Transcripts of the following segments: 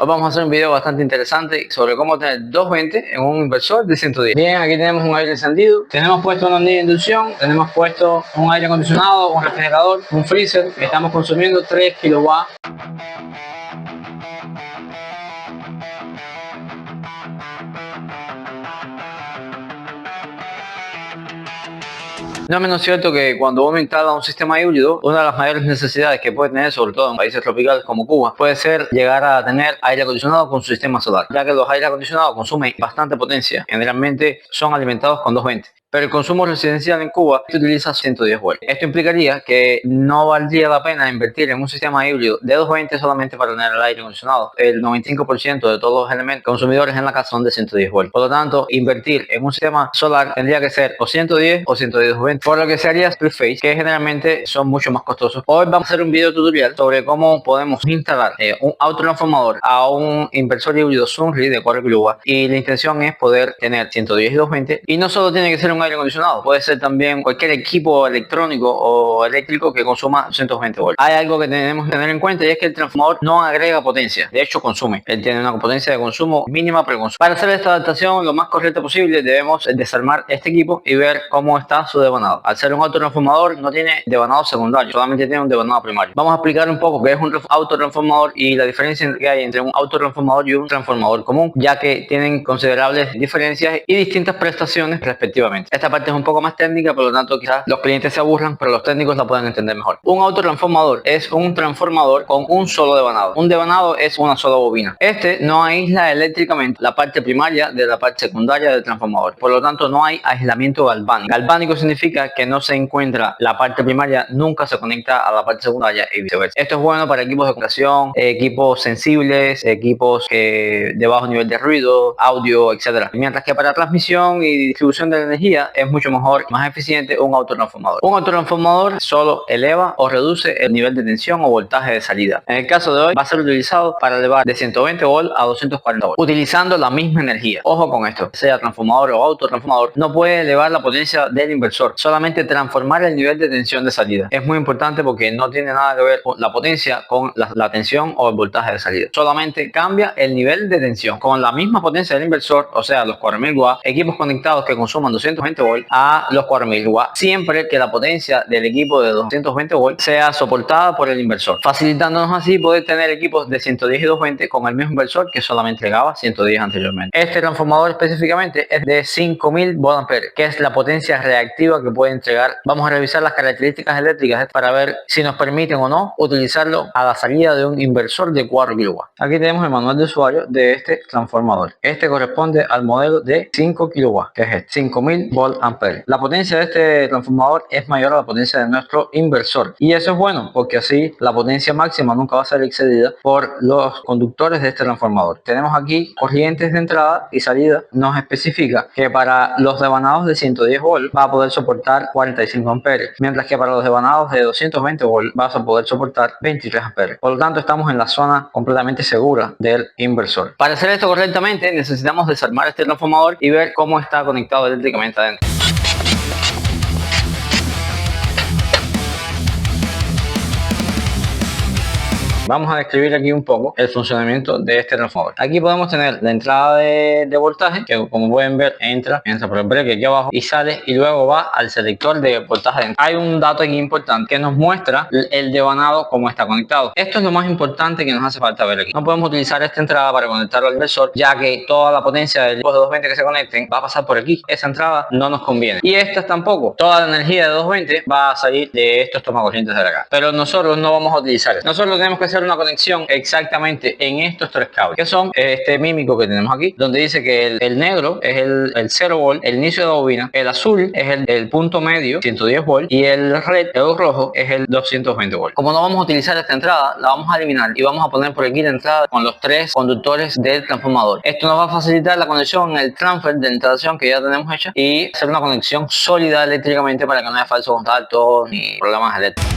Hoy vamos a hacer un video bastante interesante sobre cómo tener 220 en un inversor de 110. Bien, aquí tenemos un aire encendido, tenemos puesto una hornilla de inducción, tenemos puesto un aire acondicionado, un refrigerador, un freezer. Estamos consumiendo 3 kilowatts. No es menos cierto que cuando uno instala un sistema híbrido, una de las mayores necesidades que puede tener, sobre todo en países tropicales como Cuba, puede ser llegar a tener aire acondicionado con su sistema solar, ya que los aires acondicionados consumen bastante potencia. Generalmente son alimentados con 220. Pero el consumo residencial en Cuba utiliza 110 volts. Esto implicaría que no valdría la pena invertir en un sistema híbrido de 220 solamente para tener el aire acondicionado. El 95% de todos los elementos consumidores en la casa son de 110 volts. Por lo tanto, invertir en un sistema solar tendría que ser o 110 o 110-220, por lo que se haría split phase, que generalmente son mucho más costosos. Hoy vamos a hacer un video tutorial sobre cómo podemos instalar un autotransformador a un inversor híbrido Sunroof de 4 kW, y la intención es poder tener 110 y 220, y no solo tiene que ser un aire acondicionado, puede ser también cualquier equipo electrónico o eléctrico que consuma 220 volts. Hay algo que tenemos que tener en cuenta, y es que el transformador no agrega potencia, de hecho consume. Él tiene una potencia de consumo mínima preconsumo. Para hacer esta adaptación lo más correcta posible, debemos desarmar este equipo y ver cómo está su devanado. Al ser un autotransformador no tiene devanado secundario, solamente tiene un devanado primario. Vamos a explicar un poco qué es un autotransformador y la diferencia que hay entre un autotransformador y un transformador común, ya que tienen considerables diferencias y distintas prestaciones respectivamente. Esta parte es un poco más técnica, por lo tanto quizás los clientes se aburran, pero los técnicos la pueden entender mejor. Un autotransformador es un transformador con un solo devanado. Un devanado es una sola bobina. Este no aísla eléctricamente la parte primaria de la parte secundaria del transformador, por lo tanto no hay aislamiento galvánico. Galvánico significa que no se encuentra la parte primaria, nunca se conecta a la parte secundaria y viceversa. Esto es bueno para equipos de comunicación, equipos sensibles, equipos de bajo nivel de ruido, audio, etc. Mientras que para transmisión y distribución de la energía es mucho mejor, más eficiente un autotransformador. Un autotransformador solo eleva o reduce el nivel de tensión o voltaje de salida. En el caso de hoy va a ser utilizado para elevar de 120 volts a 240 volts, utilizando la misma energía. Ojo con esto, sea transformador o autotransformador, no puede elevar la potencia del inversor, solamente transformar el nivel de tensión de salida. Es muy importante porque no tiene nada que ver con la potencia con la tensión o el voltaje de salida. Solamente cambia el nivel de tensión. Con la misma potencia del inversor, o sea, los 4000 watts, equipos conectados que consuman 220 volts a los 4000 watts, siempre que la potencia del equipo de 220 volts sea soportada por el inversor, facilitándonos así poder tener equipos de 110 y 220 con el mismo inversor que solamente entregaba 110 anteriormente. Este transformador específicamente es de 5000 volts, que es la potencia reactiva que puede entregar. Vamos a revisar las características eléctricas para ver si nos permiten o no utilizarlo a la salida de un inversor de 4 kW. Aquí tenemos el manual de usuario de este transformador. Este corresponde al modelo de 5 kW, que es 5000 volts. La potencia de este transformador es mayor a la potencia de nuestro inversor, y eso es bueno porque así la potencia máxima nunca va a ser excedida por los conductores de este transformador. Tenemos aquí corrientes de entrada y salida. Nos especifica que para los devanados de 110 volts va a poder soportar 45 amperes, mientras que para los devanados de 220 volts vas a poder soportar 23 amperes. Por lo tanto, estamos en la zona completamente segura del inversor. Para hacer esto correctamente necesitamos desarmar este transformador y ver cómo está conectado eléctricamente adentro. Vamos a describir aquí un poco el funcionamiento de este transformador. Aquí podemos tener la entrada de voltaje, que como pueden ver entra por el break aquí abajo y sale, y luego va al selector de voltaje. Hay un dato aquí importante que nos muestra el devanado cómo está conectado. Esto es lo más importante que nos hace falta ver aquí. No podemos utilizar esta entrada para conectarlo al inversor, ya que toda la potencia del equipo de 220 que se conecten va a pasar por aquí. Esa entrada no nos conviene, y estas tampoco. Toda la energía de 220 va a salir de estos tomacorrientes de acá, pero nosotros no vamos a utilizar esto. Nosotros tenemos que hacer una conexión exactamente en estos tres cables, que son este mímico que tenemos aquí, donde dice que el negro es el 0 volt, el inicio de la bobina, el azul es el punto medio 110 volt, y el red, el rojo, es el 220 volt. Como no vamos a utilizar esta entrada, la vamos a eliminar y vamos a poner por aquí la entrada con los tres conductores del transformador. Esto nos va a facilitar la conexión en el transfer de instalación que ya tenemos hecha, y hacer una conexión sólida eléctricamente para que no haya falso contacto ni problemas eléctricos.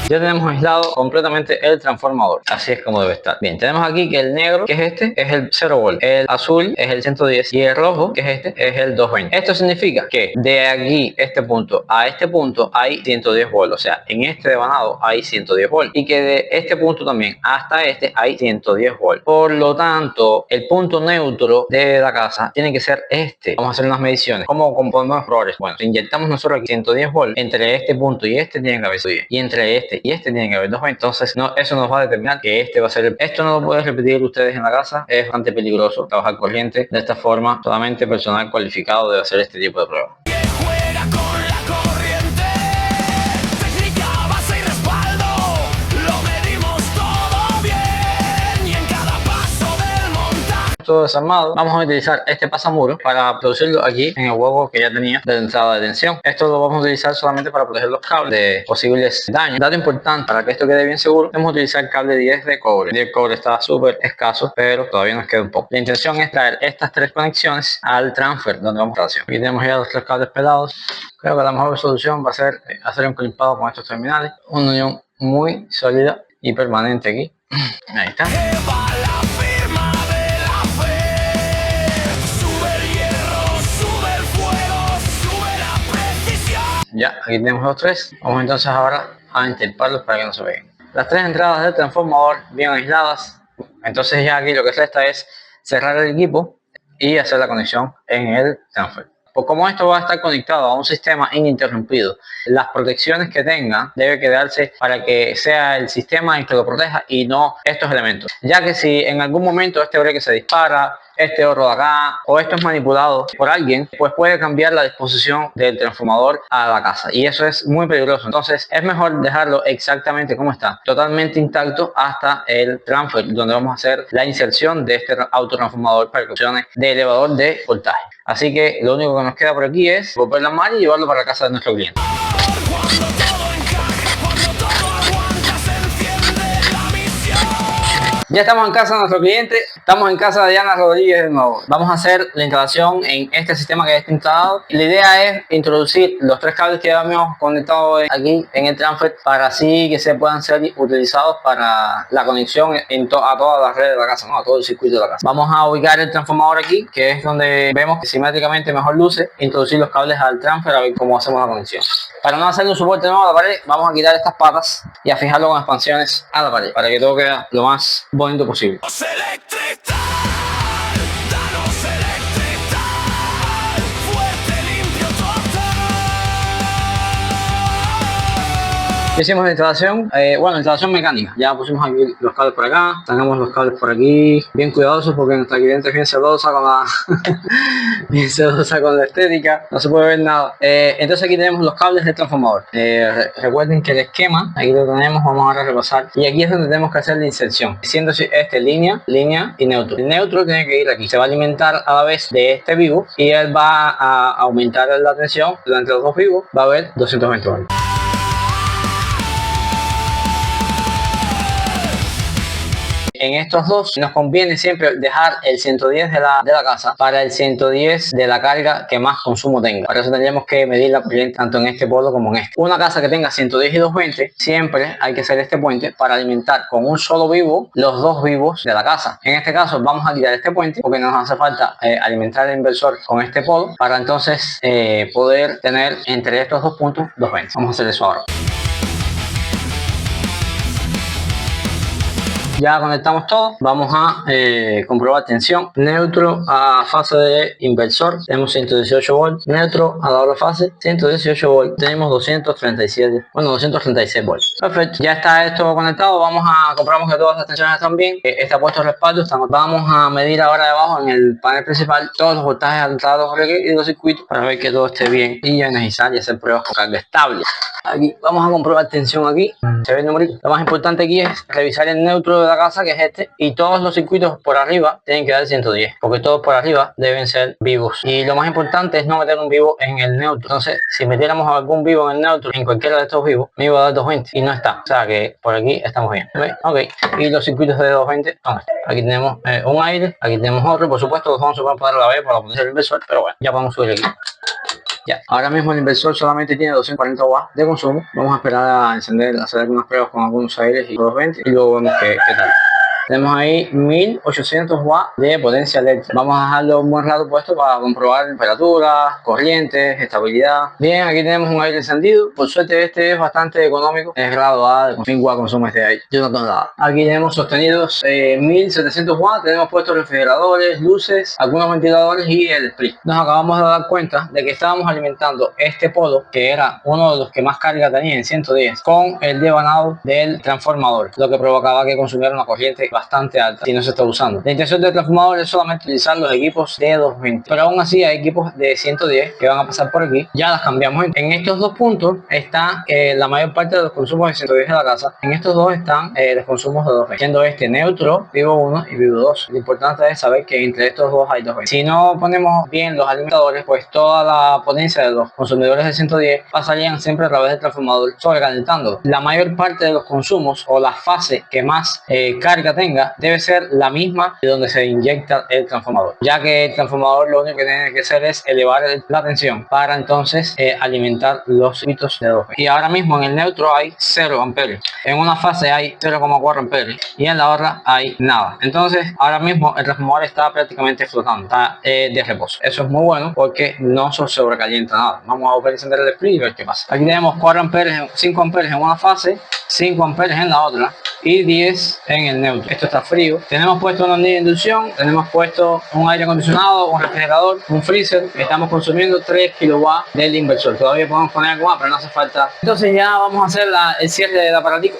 Ya tenemos aislado completamente el transformador, así es como debe estar. Bien, tenemos aquí que el negro, que es este, es el 0 volt, el azul es el 110 y el rojo, que es este, es el 220. Esto significa que de aquí, este punto a este punto, hay 110 volts, o sea, en este devanado hay 110 volts, y que de este punto también hasta este hay 110 volts. Por lo tanto, el punto neutro de la casa tiene que ser este. Vamos a hacer unas mediciones. ¿Cómo componemos errores? Bueno, si inyectamos nosotros aquí 110 volts, entre este punto y este tiene que haber 110, y entre este y este tiene que haber 220. Entonces, eso nos va a determinar que este va a ser esto no lo pueden repetir ustedes en la casa. Es bastante peligroso trabajar corriente de esta forma. Solamente personal cualificado debe hacer este tipo de pruebas. Todo desarmado, vamos a utilizar este pasamuro para producirlo aquí en el hueco que ya tenía de entrada de tensión. Esto lo vamos a utilizar solamente para proteger los cables de posibles daños. Dato importante, para que esto quede bien seguro, vamos a utilizar el cable 10 de cobre. El cobre está súper escaso, pero todavía nos queda un poco. La intención es traer estas tres conexiones al transfer donde vamos a traer. Aquí tenemos ya los tres cables pelados. Creo que la mejor solución va a ser hacer un clipado con estos terminales, una unión muy sólida y permanente aquí. Ahí está. Ya, aquí tenemos los tres. Vamos entonces ahora a interparlos para que no se vean. Las tres entradas del transformador bien aisladas. Entonces ya aquí lo que resta es cerrar el equipo y hacer la conexión en el transfer. Pues como esto va a estar conectado a un sistema ininterrumpido, las protecciones que tenga debe quedarse para que sea el sistema el que lo proteja y no estos elementos. Ya que si en algún momento este breque se dispara, este otro de acá, o esto es manipulado por alguien, pues puede cambiar la disposición del transformador a la casa, y eso es muy peligroso. Entonces es mejor dejarlo exactamente como está, totalmente intacto hasta el transfer, donde vamos a hacer la inserción de este autotransformador para que funcione de elevador de voltaje. Así que lo único que nos queda por aquí es volverlo a armar y llevarlo para la casa de nuestro cliente. Ya estamos en casa de nuestro cliente, estamos en casa de Diana Rodríguez de nuevo. Vamos a hacer la instalación en este sistema que ya está instalado. La idea es introducir los tres cables que ya habíamos conectado aquí en el transfer para así que se puedan ser utilizados para la conexión a todas las redes de la casa, ¿no? A todo el circuito de la casa. Vamos a ubicar el transformador aquí, que es donde vemos que simétricamente mejor luce, introducir los cables al transfer a ver cómo hacemos la conexión. Para no hacer un soporte nuevo a la pared, vamos a quitar estas patas y a fijarlo con expansiones a la pared para que todo quede lo más bonito posible. Hicimos la instalación, instalación mecánica. Ya pusimos aquí los cables por acá, sacamos los cables por aquí, bien cuidadosos porque nuestra cliente es bien celosa con la bien celosa con la estética, no se puede ver nada. Entonces aquí tenemos los cables del transformador. Recuerden que el esquema, aquí lo tenemos, vamos a repasar, y aquí es donde tenemos que hacer la inserción, siendo este línea y neutro. El neutro tiene que ir aquí, se va a alimentar a la vez de este vivo y él va a aumentar la tensión durante los dos vivos, va a haber 220 volts. En estos dos nos conviene siempre dejar el 110 de la casa para el 110 de la carga que más consumo tenga. Por eso tendríamos que medir la corriente tanto en este polo como en este. Una casa que tenga 110 y 220, siempre hay que hacer este puente para alimentar con un solo vivo los dos vivos de la casa. En este caso vamos a quitar este puente porque nos hace falta alimentar el inversor con este polo para entonces poder tener entre estos dos puntos 220. Vamos a hacer eso ahora. Ya conectamos todo, vamos a comprobar tensión. Neutro a fase de inversor, tenemos 118 volts. Neutro a doble fase, 118 volts. Tenemos 236 volts. Perfecto, ya está esto conectado. Vamos a comprobar que todas las tensiones están bien. Está puesto el respaldo. Vamos a medir ahora debajo en el panel principal todos los voltajes alentados y los circuitos para ver que todo esté bien y energizar y hacer pruebas con carga estable. Aquí vamos a comprobar tensión aquí. Se ve el numerito. Lo más importante aquí es revisar el neutro de la casa, que es este, y todos los circuitos por arriba tienen que dar 110, porque todos por arriba deben ser vivos. Y lo más importante es no meter un vivo en el neutro. Entonces, si metiéramos algún vivo en el neutro, en cualquiera de estos vivos, me iba a dar 220 y no está. O sea que por aquí estamos bien. Ok. Y los circuitos de 220 son estos. Aquí tenemos un aire, aquí tenemos otro. Por supuesto, los vamos a poner a la vez para la potencia del inversor, pero bueno, ya podemos subir aquí. Ya. Ahora mismo el inversor solamente tiene 240 watts de consumo. Vamos a esperar a encender, a hacer algunas pruebas con algunos aires y 220 y luego vemos qué tal. Tenemos ahí 1800 watts de potencia eléctrica. Vamos a dejarlo un buen rato puesto para comprobar temperatura, corrientes, estabilidad. Bien, aquí tenemos un aire encendido. Por suerte este es bastante económico. Es grado A, de 1000 watts consume este aire. Yo no tengo nada. Aquí tenemos sostenidos 1700 watts. Tenemos puestos refrigeradores, luces, algunos ventiladores y el split. Nos acabamos de dar cuenta de que estábamos alimentando este polo, que era uno de los que más carga tenía en 110, con el devanado del transformador, lo que provocaba que consumiera una corriente bastante alta si no se está usando. La intención del transformador es solamente utilizar los equipos de 220, pero aún así hay equipos de 110 que van a pasar por aquí. Ya las cambiamos. En estos dos puntos está la mayor parte de los consumos de 110 de la casa. En estos dos están los consumos de 220, siendo este neutro, vivo 1 y vivo 2. Lo importante es saber que entre estos dos hay 220. Si no ponemos bien los alimentadores, pues toda la potencia de los consumidores de 110 pasarían siempre a través del transformador sobrecalentando. La mayor parte de los consumos o la fase que más carga tenga debe ser la misma de donde se inyecta el transformador, ya que el transformador lo único que tiene que hacer es elevar la tensión para entonces alimentar los circuitos de 220. Y ahora mismo en el neutro hay 0 amperes, en una fase hay 0,4 amperes y en la otra hay nada. Entonces ahora mismo el transformador está prácticamente flotando, está de reposo. Eso es muy bueno porque no se sobrecalienta nada. Vamos a volver a encender el split y ver qué pasa. Aquí tenemos 4 amperes, 5 amperes en una fase, 5 amperes en la otra y 10 en el neutro. Esto está frío. Tenemos puesto una hornilla de inducción, tenemos puesto un aire acondicionado, un refrigerador, un freezer. Estamos consumiendo 3 kilowatts del inversor. Todavía podemos poner algo más, pero no hace falta. Entonces ya vamos a hacer el cierre del aparatico.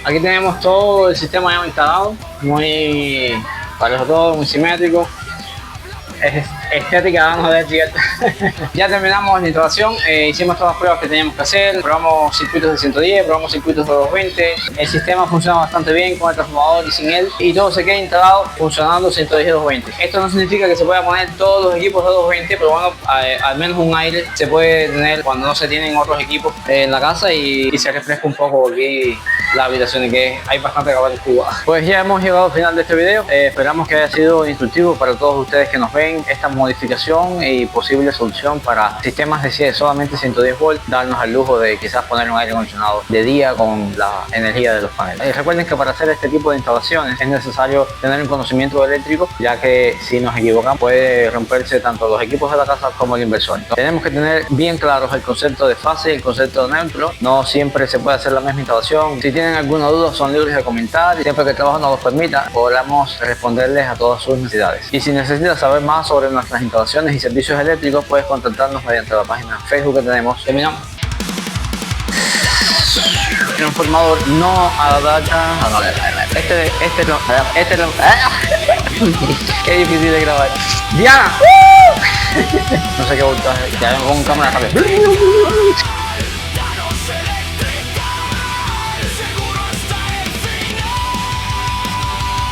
Aquí tenemos todo el sistema ya instalado, muy parejo todo, muy simétrico. Es estética, vamos a ver, ya terminamos la instalación, hicimos todas las pruebas que teníamos que hacer, probamos circuitos de 110, probamos circuitos de 220, el sistema funciona bastante bien con el transformador y sin él, y todo se queda instalado funcionando 110 y 220. Esto no significa que se pueda poner todos los equipos de 220, pero bueno, al menos un aire se puede tener cuando no se tienen otros equipos en la casa y se refresca un poco aquí la habitación, y que hay bastante calor en Cuba. Pues ya hemos llegado al final de este video, esperamos que haya sido instructivo para todos ustedes que nos ven esta modificación y posible solución para sistemas de solamente 110 volts, darnos el lujo de quizás poner un aire acondicionado de día con la energía de los paneles. Recuerden que para hacer este tipo de instalaciones es necesario tener un conocimiento eléctrico, ya que si nos equivocamos puede romperse tanto los equipos de la casa como el inversor. Entonces, tenemos que tener bien claros el concepto de fase y el concepto de neutro. No siempre se puede hacer la misma instalación. Si tienen alguna duda son libres de comentar, y siempre que el trabajo nos lo permita podremos responderles a todas sus necesidades. Y si necesitas saber más sobre nuestras instalaciones y servicios eléctricos, puedes contactarnos mediante la página Facebook que tenemos. Terminamos. Transformador no adapta. Qué difícil de grabar. Diana. No sé qué voltaje. Ya vengo con cámara rápida.